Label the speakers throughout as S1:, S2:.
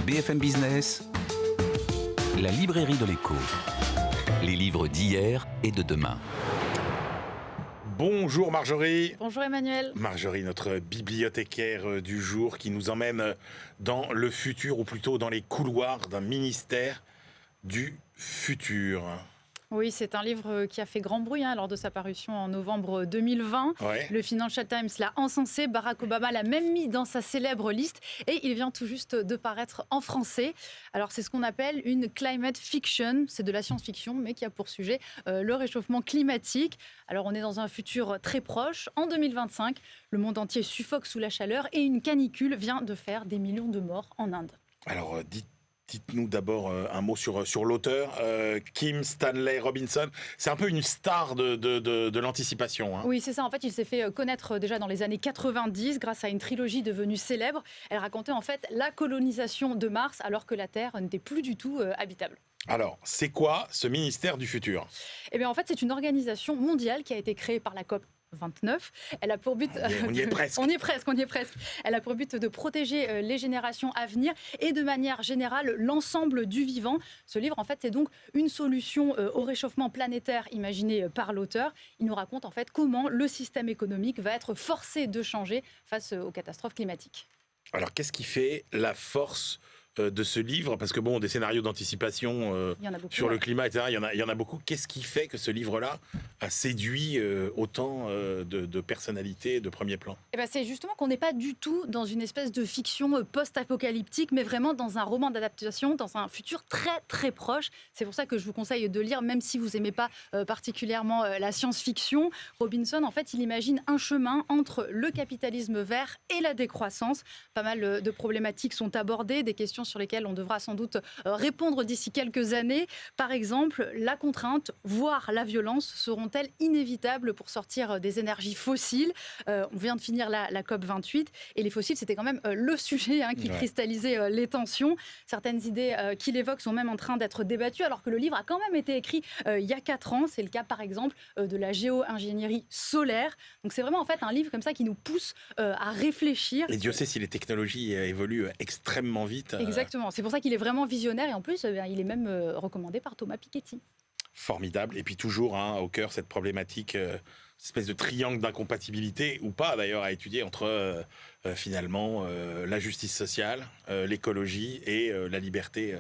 S1: BFM Business, la librairie de l'écho. Les livres d'hier et de demain.
S2: Bonjour Marjorie.
S3: Bonjour Emmanuel.
S2: Marjorie, notre bibliothécaire du jour qui nous emmène dans le futur, ou plutôt dans les couloirs d'un ministère du futur.
S3: Oui, c'est un livre qui a fait grand bruit lors de sa parution en novembre 2020.
S2: Ouais.
S3: Le Financial Times l'a encensé, Barack Obama l'a même mis dans sa célèbre liste et il vient tout juste de paraître en français. Alors c'est ce qu'on appelle une climate fiction, c'est de la science-fiction mais qui a pour sujet le réchauffement climatique. Alors on est dans un futur très proche, en 2025, le monde entier suffoque sous la chaleur et une canicule vient de faire des millions de morts en Inde.
S2: Alors dites-nous d'abord un mot sur l'auteur, Kim Stanley Robinson. C'est un peu une star de l'anticipation. Hein.
S3: Oui, c'est ça. En fait, il s'est fait connaître déjà dans les années 90 grâce à une trilogie devenue célèbre. Elle racontait en fait la colonisation de Mars alors que la Terre n'était plus du tout habitable.
S2: Alors, c'est quoi ce ministère du futur ?
S3: Eh bien, en fait, c'est une organisation mondiale qui a été créée par la COP 29. Elle a pour but...
S2: On y est presque.
S3: On y est presque. Elle a pour but de protéger les générations à venir et de manière générale l'ensemble du vivant. Ce livre, en fait, c'est donc une solution au réchauffement planétaire imaginé par l'auteur. Il nous raconte en fait comment le système économique va être forcé de changer face aux catastrophes climatiques.
S2: Alors, qu'est-ce qui fait la force de ce livre, parce que des scénarios d'anticipation sur le climat, etc., il y en a beaucoup. Qu'est-ce qui fait que ce livre-là a séduit autant de personnalités de premier plan ?
S3: C'est justement qu'on n'est pas du tout dans une espèce de fiction post-apocalyptique, mais vraiment dans un roman d'adaptation, dans un futur très très proche. C'est pour ça que je vous conseille de lire, même si vous n'aimez pas particulièrement la science-fiction. Robinson, en fait, il imagine un chemin entre le capitalisme vert et la décroissance. Pas mal de problématiques sont abordées, des questions sur lesquelles on devra sans doute répondre d'ici quelques années. Par exemple, la contrainte, voire la violence, seront-elles inévitables pour sortir des énergies fossiles ? On vient de finir la COP 28 et les fossiles, c'était quand même le sujet qui cristallisait les tensions. Certaines idées qu'il évoque sont même en train d'être débattues, alors que le livre a quand même été écrit il y a 4 ans. C'est le cas, par exemple, de la géo-ingénierie solaire. Donc c'est vraiment en fait un livre comme ça qui nous pousse à réfléchir.
S2: Et Dieu sait si les technologies évoluent extrêmement vite.
S3: Exactement, c'est pour ça qu'il est vraiment visionnaire et en plus, il est même recommandé par Thomas Piketty.
S2: Formidable. Et puis toujours au cœur cette problématique, espèce de triangle d'incompatibilité, ou pas d'ailleurs, à étudier entre finalement la justice sociale, l'écologie et la liberté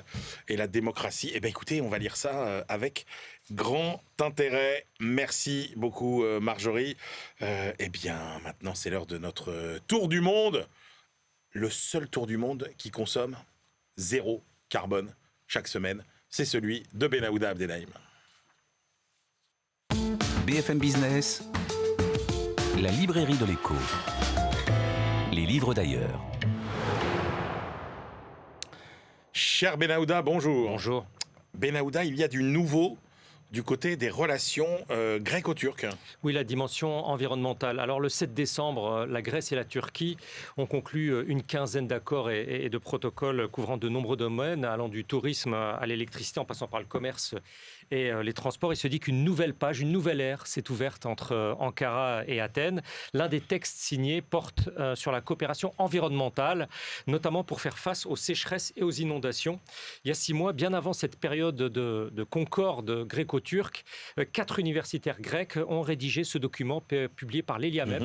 S2: et la démocratie. Eh bien écoutez, on va lire ça avec grand intérêt. Merci beaucoup Marjorie. Eh bien maintenant c'est l'heure de notre tour du monde. Le seul tour du monde qui consomme 0 carbone chaque semaine, c'est celui de Benaouda Abdelhaim.
S1: BFM Business, la librairie de l'écho. Les livres d'ailleurs.
S2: Cher Benaouda, bonjour.
S4: Bonjour.
S2: Benaouda, il y a du nouveau du côté des relations gréco-turques.
S4: Oui, la dimension environnementale. Alors le 7 décembre, la Grèce et la Turquie ont conclu une quinzaine d'accords et de protocoles couvrant de nombreux domaines, allant du tourisme à l'électricité en passant par le commerce et les transports. Il se dit qu'une nouvelle page, une nouvelle ère s'est ouverte entre Ankara et Athènes. L'un des textes signés porte sur la coopération environnementale, notamment pour faire face aux sécheresses et aux inondations. Il y a 6 mois, bien avant cette période de concorde gréco-turque, 4 universitaires grecs ont rédigé ce document publié par l'Eliamep.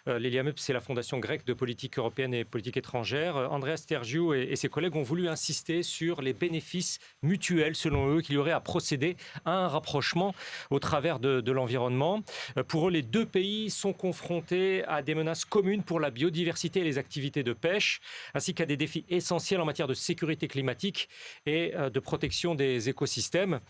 S4: L'Eliamep, c'est la fondation grecque de politique européenne et politique étrangère. Andreas Tergiou et ses collègues ont voulu insister sur les bénéfices mutuels, selon eux, qu'il y aurait à procéder à un rapprochement au travers de l'environnement. Pour eux, les 2 pays sont confrontés à des menaces communes pour la biodiversité et les activités de pêche, ainsi qu'à des défis essentiels en matière de sécurité climatique et de protection des écosystèmes.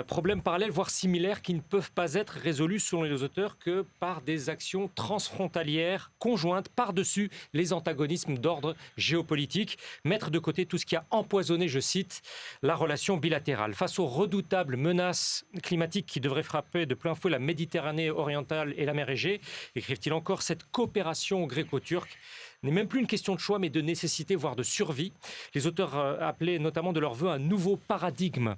S4: Problème parallèle, voire similaires, qui ne peuvent pas être résolus, selon les auteurs, que par des actions transfrontalières conjointes par-dessus les antagonismes d'ordre géopolitique. Mettre de côté tout ce qui a empoisonné, je cite, la relation bilatérale. Face aux redoutables menaces climatiques qui devraient frapper de plein fouet la Méditerranée orientale et la mer Égée, écrivent-ils encore, cette coopération gréco-turque n'est même plus une question de choix, mais de nécessité, voire de survie. Les auteurs appelaient notamment de leur vœu un nouveau paradigme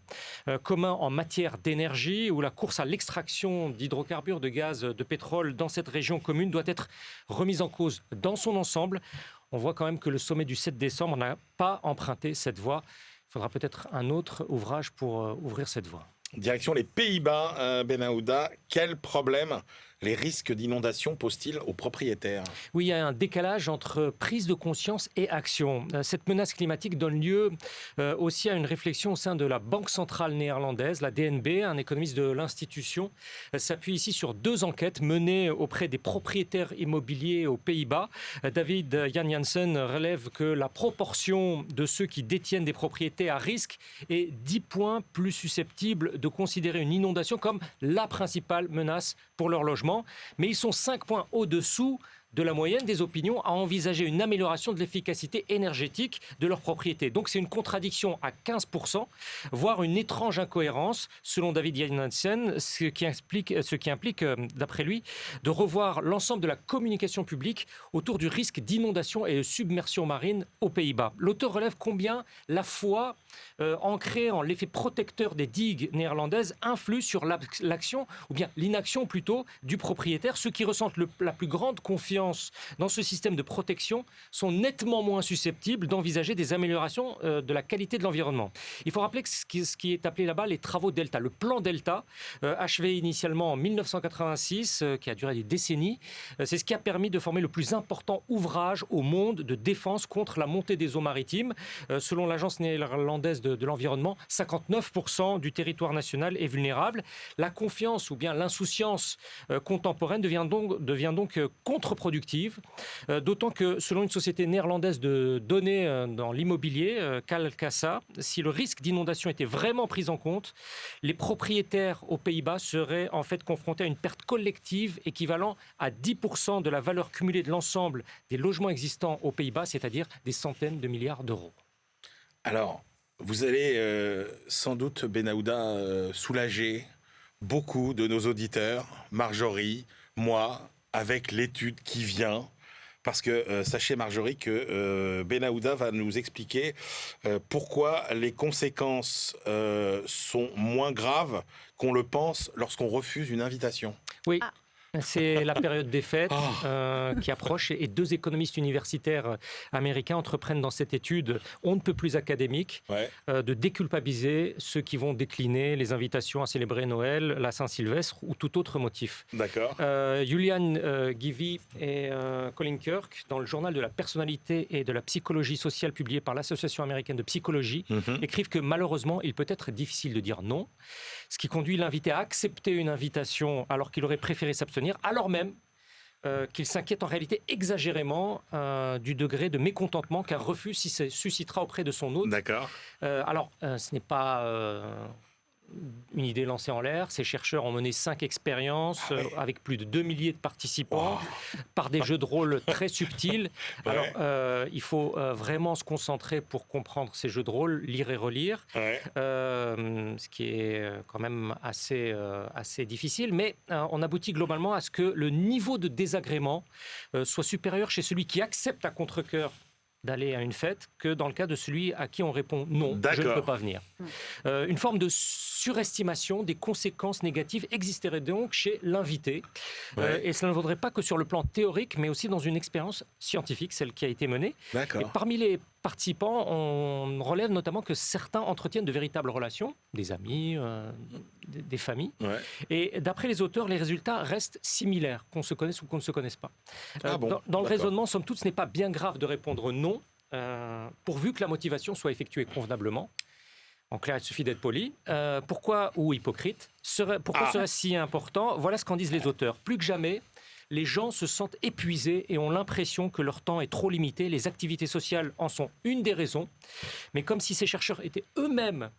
S4: commun en matière d'énergie, où la course à l'extraction d'hydrocarbures, de gaz, de pétrole dans cette région commune doit être remise en cause dans son ensemble. on voit quand même que le sommet du 7 décembre n'a pas emprunté cette voie. Il faudra peut-être un autre ouvrage pour ouvrir cette voie.
S2: Direction les Pays-Bas, Ben Aouda. Quel problème les risques d'inondation posent-ils aux propriétaires ?
S4: Oui, il y a un décalage entre prise de conscience et action. Cette menace climatique donne lieu aussi à une réflexion au sein de la Banque centrale néerlandaise, la DNB. Un économiste de l'institution s'appuie ici sur 2 enquêtes menées auprès des propriétaires immobiliers aux Pays-Bas. David Jan Janssen relève que la proportion de ceux qui détiennent des propriétés à risque est 10 points plus susceptibles de considérer une inondation comme la principale menace pour leur logement. Mais ils sont 5 points au-dessous de la moyenne des opinions à envisager une amélioration de l'efficacité énergétique de leurs propriétés. Donc c'est une contradiction à 15%, voire une étrange incohérence, selon David Janssen, ce qui implique, d'après lui, de revoir l'ensemble de la communication publique autour du risque d'inondation et de submersion marine aux Pays-Bas. L'auteur relève combien la foi ancrée en l'effet protecteur des digues néerlandaises influe sur l'action, ou bien l'inaction plutôt, du propriétaire. Ceux qui ressentent la plus grande confiance dans ce système de protection sont nettement moins susceptibles d'envisager des améliorations de la qualité de l'environnement. Il faut rappeler que ce qui est appelé là-bas les travaux Delta, le plan Delta, achevé initialement en 1986, qui a duré des décennies, c'est ce qui a permis de former le plus important ouvrage au monde de défense contre la montée des eaux maritimes. Selon l'agence néerlandaise de l'environnement, 59% du territoire national est vulnérable. La confiance ou bien l'insouciance contemporaine devient donc contre-productive, d'autant que selon une société néerlandaise de données dans l'immobilier, Calcassa, si le risque d'inondation était vraiment pris en compte, les propriétaires aux Pays-Bas seraient en fait confrontés à une perte collective équivalent à 10% de la valeur cumulée de l'ensemble des logements existants aux Pays-Bas, c'est-à-dire des centaines de milliards d'euros.
S2: Alors, vous allez sans doute, Ben Aouda, soulager beaucoup de nos auditeurs, Marjorie, moi, avec l'étude qui vient. Parce que sachez, Marjorie, que Ben Aouda va nous expliquer pourquoi les conséquences sont moins graves qu'on le pense lorsqu'on refuse une invitation.
S4: Oui. C'est la période des fêtes qui approche et 2 économistes universitaires américains entreprennent dans cette étude on ne peut plus académique de déculpabiliser ceux qui vont décliner les invitations à célébrer Noël, la Saint-Sylvestre ou tout autre motif.
S2: D'accord.
S4: Julian Givey et Colin Kirk, dans le journal de la personnalité et de la psychologie sociale publié par l'Association américaine de psychologie, écrivent que malheureusement il peut être difficile de dire non, ce qui conduit l'invité à accepter une invitation alors qu'il aurait préféré s'abstenir, alors même qu'il s'inquiète en réalité exagérément du degré de mécontentement qu'un refus suscitera auprès de son hôte.
S2: D'accord.
S4: Ce n'est pas une idée lancée en l'air. Ces chercheurs ont mené 5 expériences avec plus de 2 milliers de participants par des jeux de rôle très subtils. Alors, il faut vraiment se concentrer pour comprendre ces jeux de rôle, lire et relire, ce qui est quand même assez difficile. Mais on aboutit globalement à ce que le niveau de désagrément soit supérieur chez celui qui accepte à contre-cœur d'aller à une fête que dans le cas de celui à qui on répond non, je ne peux pas venir. Une forme de surestimation des conséquences négatives existerait donc chez l'invité. Et cela ne vaudrait pas que sur le plan théorique, mais aussi dans une expérience scientifique, celle qui a été menée. Et parmi les participants, on relève notamment que certains entretiennent de véritables relations, des amis, des familles. Et d'après les auteurs, les résultats restent similaires, qu'on se connaisse ou qu'on ne se connaisse pas. Dans le raisonnement, somme toute, ce n'est pas bien grave de répondre non, pourvu que la motivation soit effectuée convenablement. En clair, il suffit d'être poli. Pourquoi, ou hypocrite, serait-ce si important ? Voilà ce qu'en disent les auteurs. Plus que jamais, les gens se sentent épuisés et ont l'impression que leur temps est trop limité. Les activités sociales en sont une des raisons. Mais comme si ces chercheurs étaient eux-mêmes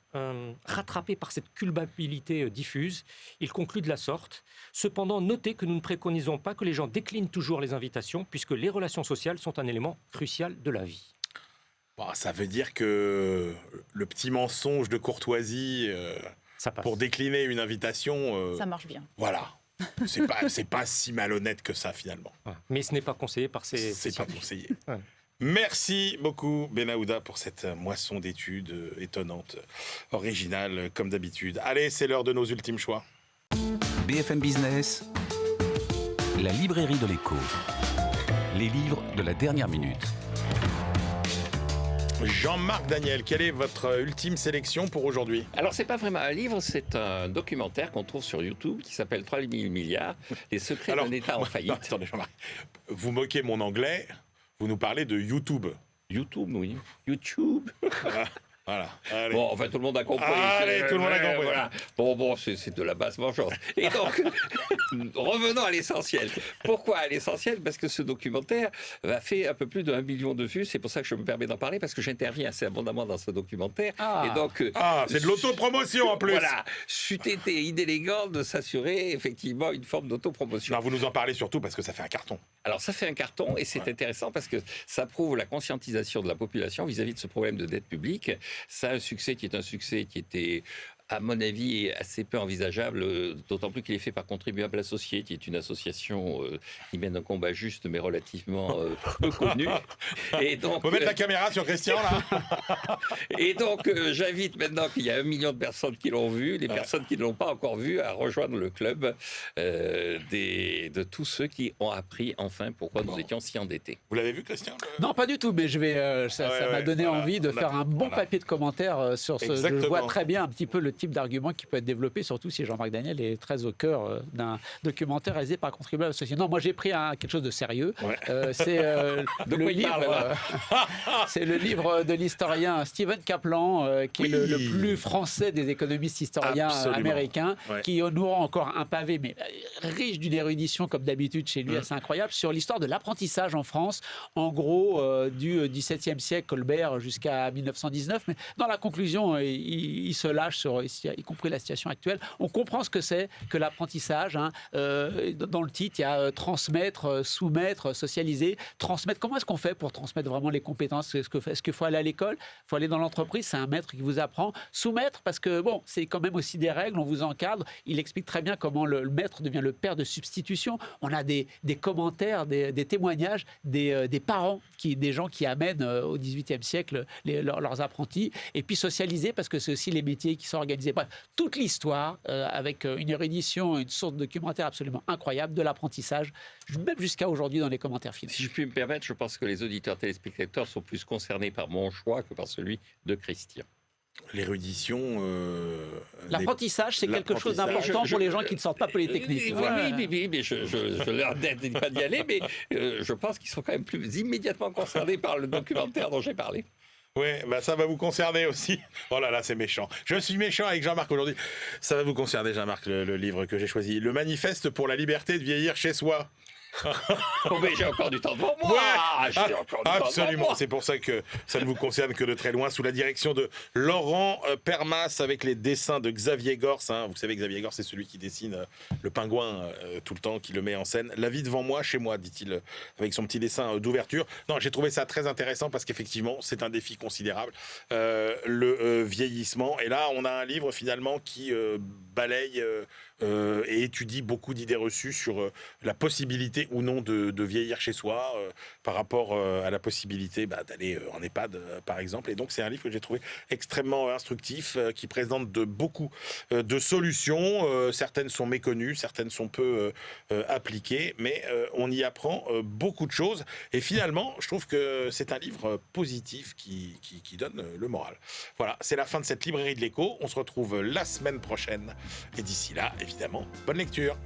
S4: rattrapés par cette culpabilité diffuse, ils concluent de la sorte. Cependant, notez que nous ne préconisons pas que les gens déclinent toujours les invitations, puisque les relations sociales sont un élément crucial de la vie.
S2: Ça veut dire que le petit mensonge de courtoisie pour décliner une invitation...
S3: ça marche bien.
S2: Voilà. C'est pas si malhonnête que ça, finalement.
S4: Mais ce n'est pas conseillé par ces...
S2: C'est pas conseillé. Merci beaucoup, Ben Aouda, pour cette moisson d'études étonnante, originale, comme d'habitude. Allez, c'est l'heure de nos ultimes choix.
S1: BFM Business, la librairie de l'écho. Les livres de la dernière minute.
S2: Jean-Marc Daniel, quelle est votre ultime sélection pour aujourd'hui?
S5: Alors, c'est pas vraiment un livre, c'est un documentaire qu'on trouve sur YouTube qui s'appelle 3 000 milliards, les secrets d'un État en faillite.
S2: Non, attendez, Jean-Marc, vous moquez mon anglais, vous nous parlez de YouTube.
S5: YouTube, oui. YouTube.
S2: Voilà. Allez.
S5: Bon, enfin, tout le monde a compris.
S2: Allez, tout le monde a compris.
S5: Voilà. Bon, c'est de la basse vengeance. Et donc, revenons à l'essentiel. Pourquoi à l'essentiel? Parce que ce documentaire a fait un peu plus de 1 million de vues. C'est pour ça que je me permets d'en parler, parce que j'interviens assez abondamment dans ce documentaire. Et donc,
S2: c'est de l'autopromotion en plus.
S5: Voilà. C'eût été inélégant de s'assurer effectivement une forme d'autopromotion.
S2: Non, vous nous en parlez surtout parce que ça fait un carton.
S5: Alors, ça fait un carton et c'est intéressant parce que ça prouve la conscientisation de la population vis-à-vis de ce problème de dette publique. Ça a un succès qui était, à mon avis, assez peu envisageable, d'autant plus qu'il est fait par Contribuables Associés, qui est une association qui mène un combat juste, mais relativement peu connu. Et donc,
S2: faut mettre la caméra sur Christian, là.
S5: Et donc, j'invite maintenant qu'il y a 1 million de personnes qui l'ont vu, les personnes qui ne l'ont pas encore vu, à rejoindre le club de tous ceux qui ont appris enfin pourquoi nous étions si endettés.
S2: Vous l'avez vu, Christian?
S6: Non, pas du tout, mais je vais. Ça m'a donné envie de faire un bon papier de commentaires sur ce.
S2: Exactement.
S6: Je vois très bien un petit peu le type d'argument qui peut être développé, surtout si Jean-Marc Daniel est très au cœur d'un documentaire réalisé par Contribuables Associés. Non, moi j'ai pris quelque chose de sérieux. C'est le livre. C'est le livre de l'historien Stephen Kaplan, qui est le plus français des économistes historiens américains, qui nous rend encore un pavé, mais riche d'une érudition comme d'habitude chez lui, assez incroyable, sur l'histoire de l'apprentissage en France, en gros du XVIIe siècle, Colbert, jusqu'à 1919. Mais dans la conclusion, il se lâche sur, y compris la situation actuelle. On comprend ce que c'est que l'apprentissage. Dans le titre, il y a transmettre, soumettre, socialiser. Transmettre, comment est-ce qu'on fait pour transmettre vraiment les compétences? Est-ce qu'il faut aller à l'école? Il faut aller dans l'entreprise, c'est un maître qui vous apprend. Soumettre, parce que bon, c'est quand même aussi des règles, on vous encadre. Il explique très bien comment le maître devient le père de substitution. On a des commentaires, des témoignages des parents, des gens qui amènent au XVIIIe siècle leurs apprentis. Et puis socialiser, parce que c'est aussi les métiers qui sont organisés. Bref, toute l'histoire, avec une érudition, une sorte de documentaire absolument incroyable de l'apprentissage, même jusqu'à aujourd'hui dans les commentaires finaux.
S5: Si je puis me permettre, je pense que les auditeurs téléspectateurs sont plus concernés par mon choix que par celui de Christian.
S2: L'érudition...
S6: L'apprentissage, c'est quelque chose d'important pour les gens qui ne sortent pas Polytechnique.
S5: Oui, mais je leur dis pas d'y aller, mais je pense qu'ils sont quand même plus immédiatement concernés par le documentaire dont j'ai parlé.
S2: Oui, ça va vous concerner aussi. Oh là là, c'est méchant. Je suis méchant avec Jean-Marc aujourd'hui. Ça va vous concerner, Jean-Marc, le livre que j'ai choisi. Le manifeste pour la liberté de vieillir chez soi.
S5: Oh, mais j'ai encore du temps devant moi.
S2: Absolument. C'est pour ça que ça ne vous concerne que de très loin, sous la direction de Laurent Permas, avec les dessins de Xavier Gors. Vous savez, Xavier Gors, c'est celui qui dessine le pingouin tout le temps, qui le met en scène. La vie devant moi, chez moi, dit-il, avec son petit dessin d'ouverture. Non, j'ai trouvé ça très intéressant parce qu'effectivement, c'est un défi considérable, le vieillissement. Et là, on a un livre finalement qui balaye et étudie beaucoup d'idées reçues sur la possibilité ou non de vieillir chez soi par rapport à la possibilité d'aller en EHPAD par exemple. Et donc c'est un livre que j'ai trouvé extrêmement instructif, qui présente beaucoup de solutions. Certaines sont méconnues, certaines sont peu appliquées, mais on y apprend beaucoup de choses. Et finalement, je trouve que c'est un livre positif qui donne le moral. Voilà, c'est la fin de cette librairie de l'écho. On se retrouve la semaine prochaine. Et d'ici là, évidemment, bonne lecture.